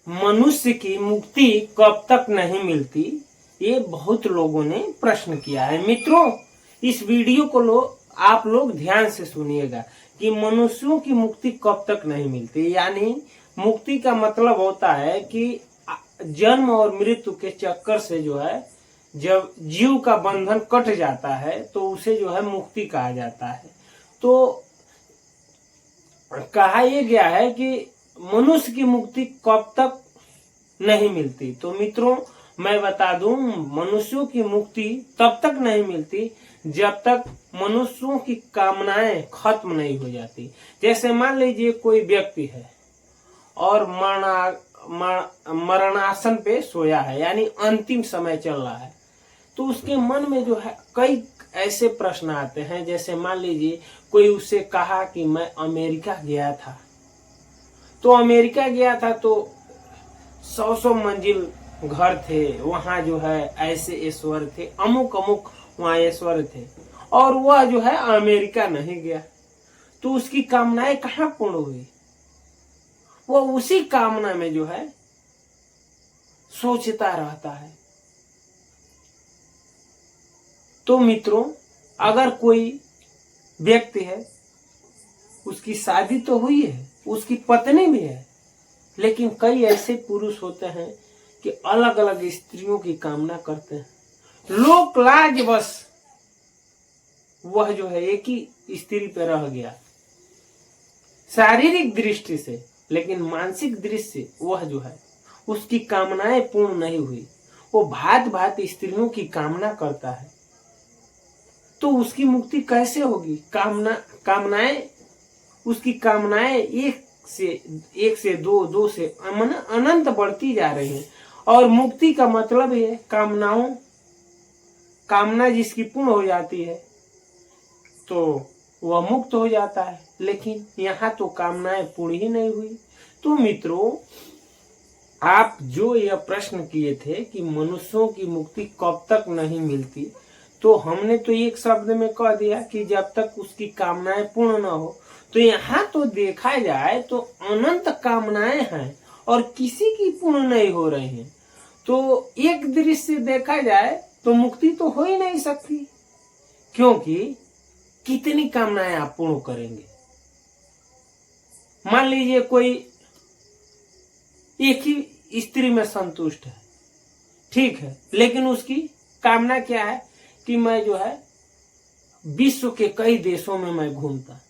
मनुष्य की मुक्ति कब तक नहीं मिलती, ये बहुत लोगों ने प्रश्न किया है। मित्रों, इस वीडियो को आप लोग ध्यान से सुनिएगा कि मनुष्यों की मुक्ति कब तक नहीं मिलती। यानी मुक्ति का मतलब होता है कि जन्म और मृत्यु के चक्कर से जो है जब जीव का बंधन कट जाता है तो उसे जो है मुक्ति कहा जाता है। तो कहा यह गया है कि मनुष्य की मुक्ति कब तक नहीं मिलती। तो मित्रों, मैं बता दूं, मनुष्यों की मुक्ति तब तक नहीं मिलती जब तक मनुष्यों की कामनाएं खत्म नहीं हो जाती। जैसे मान लीजिए कोई व्यक्ति है और मरणासन पे सोया है, यानी अंतिम समय चल रहा है, तो उसके मन में जो है कई ऐसे प्रश्न आते हैं। जैसे मान लीजिए कोई उससे कहा कि मैं अमेरिका गया था, तो अमेरिका गया था तो 100 मंजिल घर थे, वहां जो है ऐसे ऐश्वर्य थे, अमुक अमुक वहां ऐश्वर्य थे, और वह जो है अमेरिका नहीं गया, तो उसकी कामनाएं कहाँ पूर्ण हुई? वो उसी कामना में जो है सोचता रहता है। तो मित्रों, अगर कोई व्यक्ति है, उसकी शादी तो हुई है, उसकी पत्नी भी है, लेकिन कई ऐसे पुरुष होते हैं कि अलग अलग स्त्रियों की कामना करते हैं। लोक लाज बस वह जो है एक ही स्त्री पे रह गया शारीरिक दृष्टि से, लेकिन मानसिक दृष्टि से वह जो है उसकी कामनाएं पूर्ण नहीं हुई। वो भांत भांत स्त्रियों की कामना करता है, तो उसकी मुक्ति कैसे होगी? कामनाएं उसकी कामनाएं एक से दो से अनंत बढ़ती जा रही हैं। और मुक्ति का मतलब है कामना जिसकी पूर्ण हो जाती है तो वह मुक्त हो जाता है, लेकिन यहाँ तो कामनाएं पूर्ण ही नहीं हुई। तो मित्रों, आप जो यह प्रश्न किए थे कि मनुष्यों की मुक्ति कब तक नहीं मिलती, तो हमने तो एक शब्द में कह दिया कि जब तक उसकी कामनाएं पूर्ण न हो। तो यहाँ तो देखा जाए तो अनंत कामनाएं हैं और किसी की पूर्ण नहीं हो रही हैं। तो एक दृष्टि से देखा जाए तो मुक्ति तो हो ही नहीं सकती, क्योंकि कितनी कामनाएं आप पूर्ण करेंगे? मान लीजिए कोई एक ही स्त्री में संतुष्ट है, ठीक है, लेकिन उसकी कामना क्या है कि मैं जो है विश्व के कई देशों में मैं घूमता,